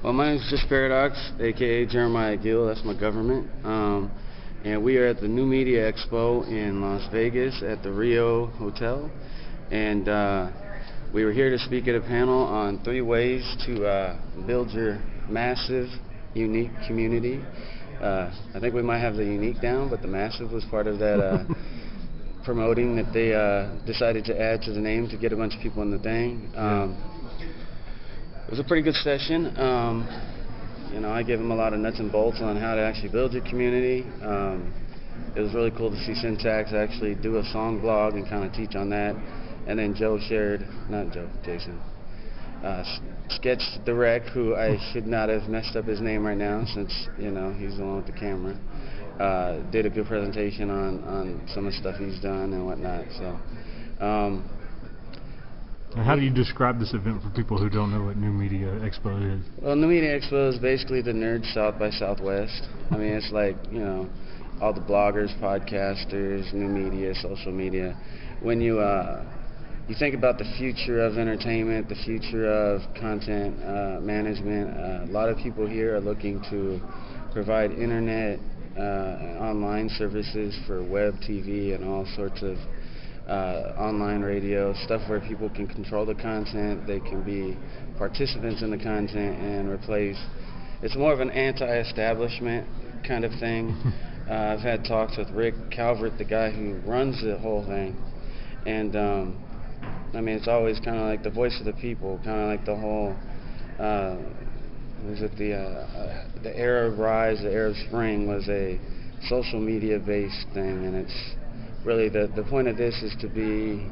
Well, my name is just para-DOX, aka Jeremiah Gill. That's my government. And we are at the new Media Expo in Las Vegas at the Rio Hotel. And we were here to speak at a panel on 3 ways to build your massive, unique community. I think we might have the unique down, but the massive was part of that promoting that they decided to add to the name to get a bunch of people in the thing. It was a pretty good session. I gave them a lot of nuts and bolts on how to actually build your community. It was really cool to see Syntax actually do a song blog and kind of teach on that. And then Jason, Sketch the Wreck, who I should not have messed up his name right now since, he's the one with the camera, did a good presentation on some of the stuff he's done and whatnot. So. How do you describe this event for people who don't know what New Media Expo is? Well, New Media Expo is basically the nerd South by Southwest. I mean, it's like, all the bloggers, podcasters, new media, social media. When you think about the future of entertainment, the future of content management, a lot of people here are looking to provide internet, online services for web TV and all sorts of online radio, stuff where people can control the content, they can be participants in the content and replace. It's more of an anti-establishment kind of thing. I've had talks with Rick Calvert, the guy who runs the whole thing, and it's always kind of like the voice of the people, kind of like the whole, the Arab Rise, the Arab Spring was a social media based thing, and it's really the point of this is to be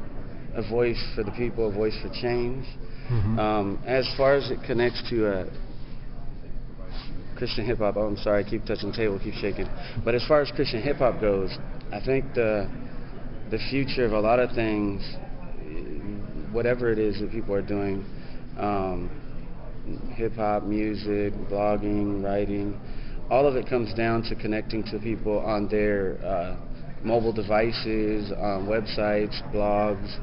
a voice for the people, a voice for change. Mm-hmm. As far as it connects to Christian hip-hop, I'm sorry, I keep touching the table, keep shaking. But as far as Christian hip-hop goes, I think the future of a lot of things, whatever it is that people are doing, hip-hop, music, blogging, writing, all of it comes down to connecting to people on their mobile devices, websites, blogs,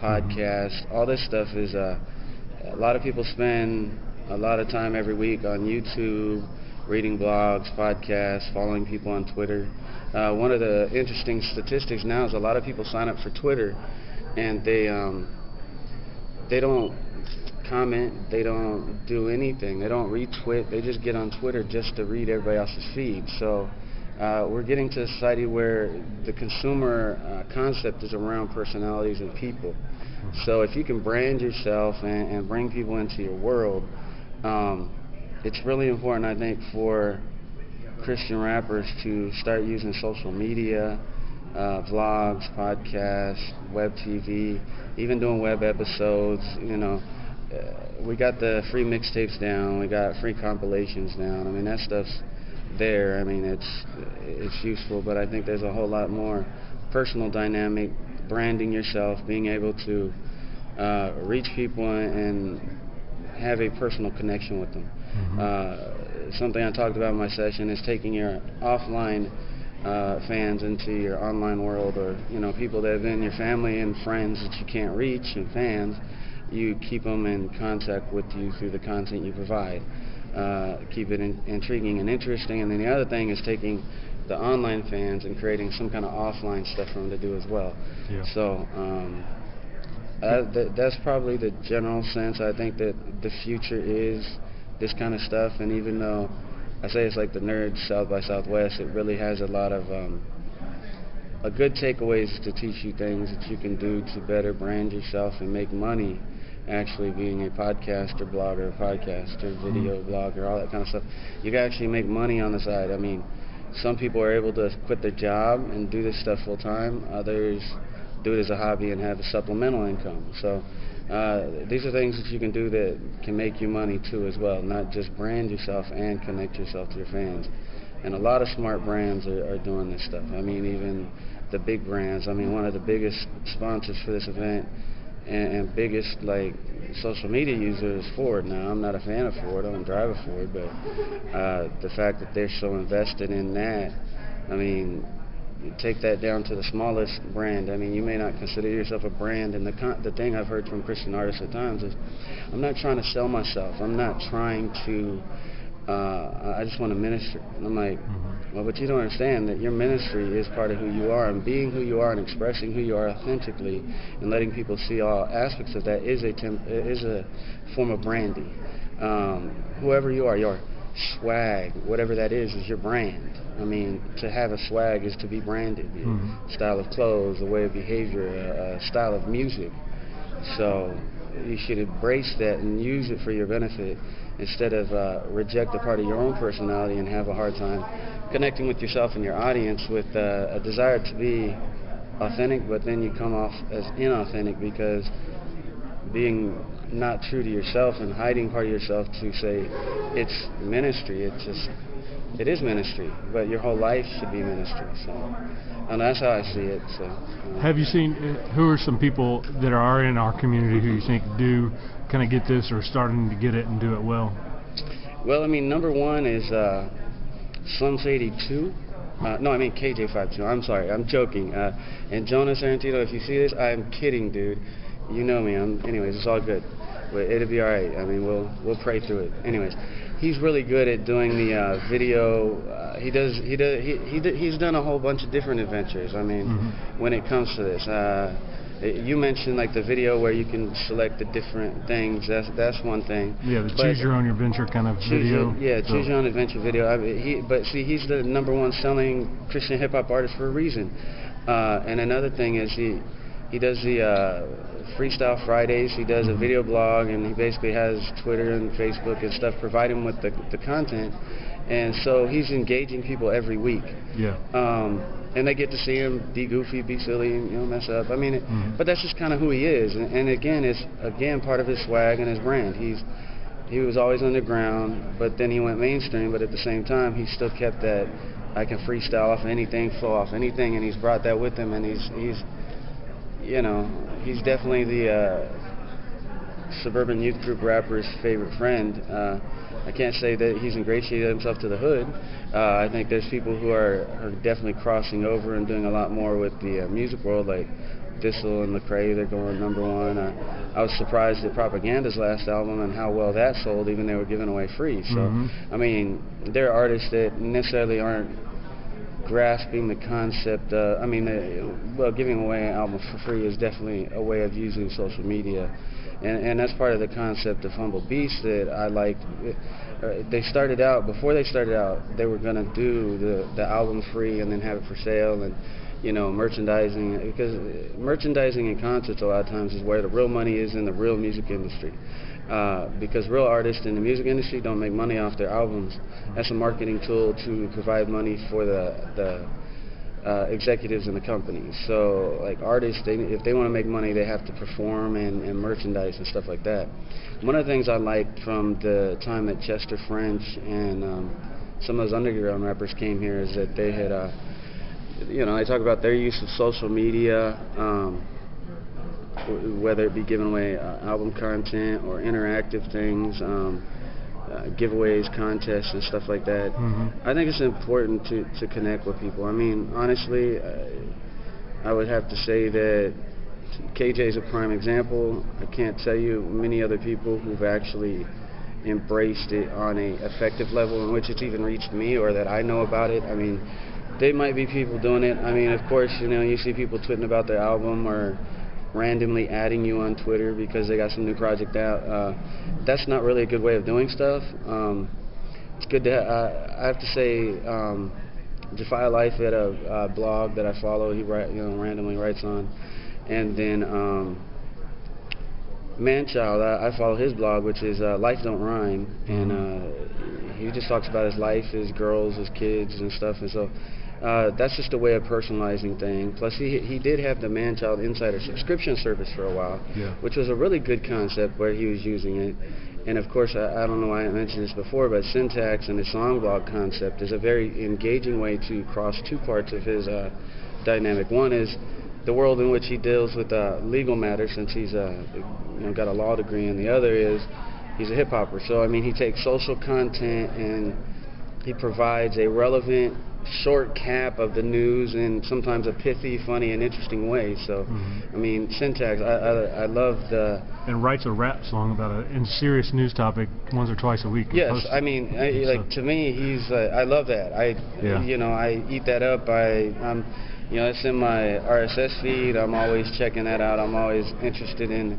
podcasts. All this stuff is a lot of people spend a lot of time every week on YouTube, reading blogs, podcasts, following people on Twitter. One of the interesting statistics now is a lot of people sign up for Twitter, and they don't comment, they don't do anything, they don't retweet, they just get on Twitter just to read everybody else's feed. So we're getting to a society where the consumer concept is around personalities and people. So if you can brand yourself and bring people into your world, it's really important, I think, for Christian rappers to start using social media, vlogs, podcasts, web TV, even doing web episodes. We got the free mixtapes down, we got free compilations down. I mean, that stuff's there. I mean, it's useful, but I think there's a whole lot more personal dynamic, branding yourself, being able to reach people and have a personal connection with them. Mm-hmm. Something I talked about in my session is taking your offline fans into your online world, or people that have been your family and friends that you can't reach, and fans, you keep them in contact with you through the content you provide. Keep it intriguing and interesting. And then the other thing is taking the online fans and creating some kind of offline stuff for them to do as well. Yeah. So that's probably the general sense. I think that the future is this kind of stuff, and even though I say it's like the nerd South by Southwest, it really has a lot of a good takeaways to teach you things that you can do to better brand yourself and make money actually being a podcaster, blogger, video blogger, all that kind of stuff. You can actually make money on the side. I mean, some people are able to quit their job and do this stuff full time. Others do it as a hobby and have a supplemental income. So these are things that you can do that can make you money too as well, not just brand yourself and connect yourself to your fans. And a lot of smart brands are doing this stuff. I mean, even the big brands. I mean, one of the biggest sponsors for this event and biggest social media user is Ford. Now, I'm not a fan of Ford, I don't drive a Ford, but the fact that they're so invested in that, I mean, take that down to the smallest brand. I mean, you may not consider yourself a brand, and the thing I've heard from Christian artists at times is, I'm not trying to sell myself. I'm not trying to, I just want to minister. And I'm like, well, but you don't understand that your ministry is part of who you are, and being who you are and expressing who you are authentically and letting people see all aspects of that is a form of branding. Whoever you are, your swag, whatever that is your brand. I mean, to have a swag is to be branded. Style of clothes, a way of behavior, a style of music. So you should embrace that and use it for your benefit instead of reject a part of your own personality and have a hard time connecting with yourself and your audience with a desire to be authentic, but then you come off as inauthentic because being not true to yourself and hiding part of yourself to say it's ministry. It is ministry, but your whole life should be ministry. So, and that's how I see it. So, have you seen who are some people that are in our community who you think do kind of get this or starting to get it and do it well? Well, I mean, number one is Slums82. No, I mean KJ52. I'm sorry, I'm joking. And Jonas Arantino, if you see this, I'm kidding, dude. You know me. Anyways, it's all good. But it'll be all right. I mean, we'll pray through it. Anyways, he's really good at doing the video. He's done a whole bunch of different adventures. I mean, when it comes to this, you mentioned like the video where you can select the different things. That's one thing. Yeah, the choose your own adventure kind of video. Choose your own adventure video. But see, he's the #1 selling Christian hip hop artist for a reason. And another thing is he does the Freestyle Fridays. He does a video blog, and he basically has Twitter and Facebook and stuff provide him with the content. And so he's engaging people every week. Yeah. And they get to see him be goofy, be silly, and mess up. I mean, but that's just kind of who he is. And again, it's part of his swag and his brand. He was always underground, but then he went mainstream. But at the same time, he still kept that I can freestyle off anything, flow off anything, and he's brought that with him. And he's definitely the suburban youth group rapper's favorite friend. I can't say that he's ingratiated himself to the hood. I think there's people who are definitely crossing over and doing a lot more with the music world, like Dissel and Lecrae. They're going #1. I was surprised at Propaganda's last album and how well that sold, even they were giving away free. So, I mean, there are artists that necessarily aren't grasping the concept. Giving away an album for free is definitely a way of using social media. And that's part of the concept of Humble Beast that I liked. Before they started out, they were going to do the album free and then have it for sale and, merchandising. Because merchandising and concerts a lot of times is where the real money is in the real music industry. Because real artists in the music industry don't make money off their albums. That's a marketing tool to provide money for the executives in the company. So, like artists, if they want to make money, they have to perform and merchandise and stuff like that. One of the things I liked from the time that Chester French and some of those underground rappers came here is that they had, they talk about their use of social media, whether it be giving away album content or interactive things, giveaways, contests, and stuff like that. I think it's important to connect with people. I mean, honestly, I would have to say that KJ is a prime example. I can't tell you many other people who've actually embraced it on a effective level in which it's even reached me or that I know about it. I mean, there might be people doing it. I mean, of course, you see people tweeting about their album or randomly adding you on Twitter because they got some new project out. That's not really a good way of doing stuff. It's good to I have to say, Jafia Life had a blog that I follow. He randomly writes on, and then Manchild, I follow his blog, which is Life Don't Rhyme, and he just talks about his life, his girls, his kids, and stuff. And so that's just a way of personalizing things. Plus, he did have the Manchild Insider subscription service for a while, which was a really good concept where he was using it. And of course, I don't know why I mentioned this before, but Syntax and the song blog concept is a very engaging way to cross two parts of his dynamic. One is the world in which he deals with legal matters, since he's got a law degree, and the other is he's a hip-hopper. So, I mean, he takes social content and he provides a relevant short cap of the news in sometimes a pithy, funny, and interesting way. So, I mean, Syntax, I love the... And writes a rap song about a serious news topic once or twice a week. Yes, I mean, like, to me, he's... I love that. You know, I eat that up. You know, it's in my RSS feed. I'm always checking that out. I'm always interested in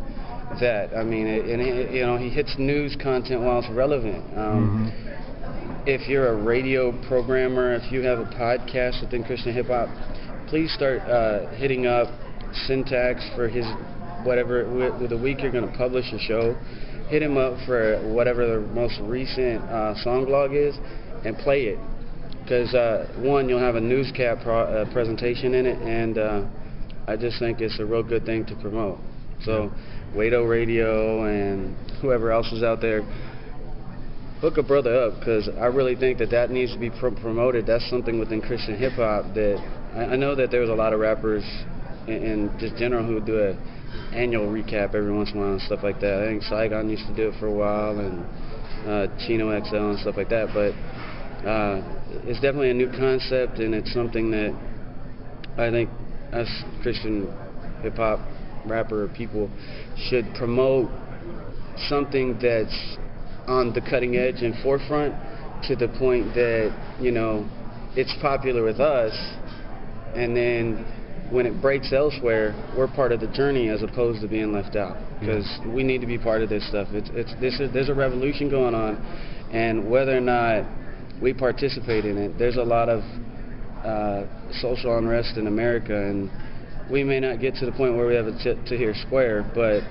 that. I mean, you know, he hits news content while it's relevant. If you're a radio programmer, if you have a podcast within Christian hip hop, please start hitting up Syntax for his whatever with the week you're going to publish a show. Hit him up for whatever the most recent song blog is, and play it. Because one, you'll have a newscap presentation in it, and I just think it's a real good thing to promote. So, Wado Radio and whoever else is out there, hook a brother up, because I really think that needs to be promoted. That's something within Christian hip hop that I know that there's a lot of rappers in just general who do a annual recap every once in a while and stuff like that. I think Saigon used to do it for a while, and Chino XL and stuff like that. But it's definitely a new concept, and it's something that I think us Christian hip hop rapper people should promote, something that's on the cutting edge and forefront, to the point that, you know, it's popular with us, and then when it breaks elsewhere, we're part of the journey as opposed to being left out, because we need to be part of this stuff. There's a revolution going on, and whether or not we participate in it, there's a lot of social unrest in America, and we may not get to the point where we have a to here square, but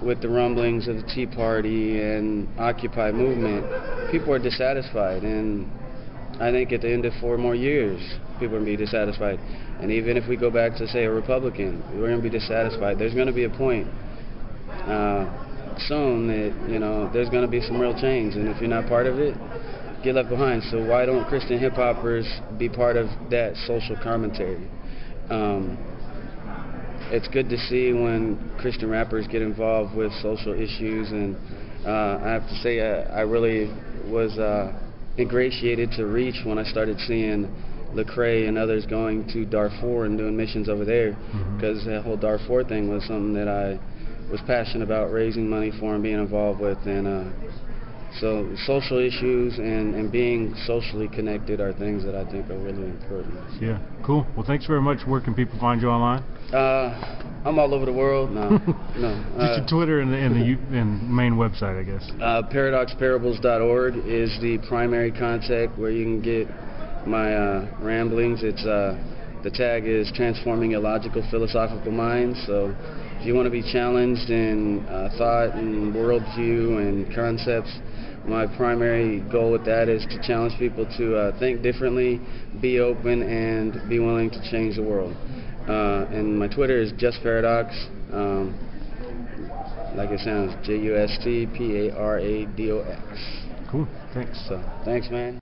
with the rumblings of the Tea Party and Occupy movement, people are dissatisfied, and I think at the end of 4 more years, people are going to be dissatisfied. And even if we go back to, say, a Republican, we're going to be dissatisfied. There's going to be a point soon that, you know, there's going to be some real change, and if you're not part of it, get left behind. So why don't Christian hip-hoppers be part of that social commentary? It's good to see when Christian rappers get involved with social issues, and I have to say I really was ingratiated to Reach when I started seeing Lecrae and others going to Darfur and doing missions over there, because that whole Darfur thing was something that I was passionate about raising money for and being involved with, and so social issues and being socially connected are things that I think are really important. Yeah, cool. Well, thanks very much. Where can people find you online? I'm all over the world. No. Just your Twitter and the main website, I guess. para-DOX.org is the primary contact where you can get my ramblings. It's the tag is Transforming Illogical Philosophical Minds. So if you want to be challenged in thought and worldview and concepts, my primary goal with that is to challenge people to think differently, be open, and be willing to change the world. And my Twitter is just para-DOX, like it sounds, JUSTPARADOX. Cool, thanks. So, thanks, man.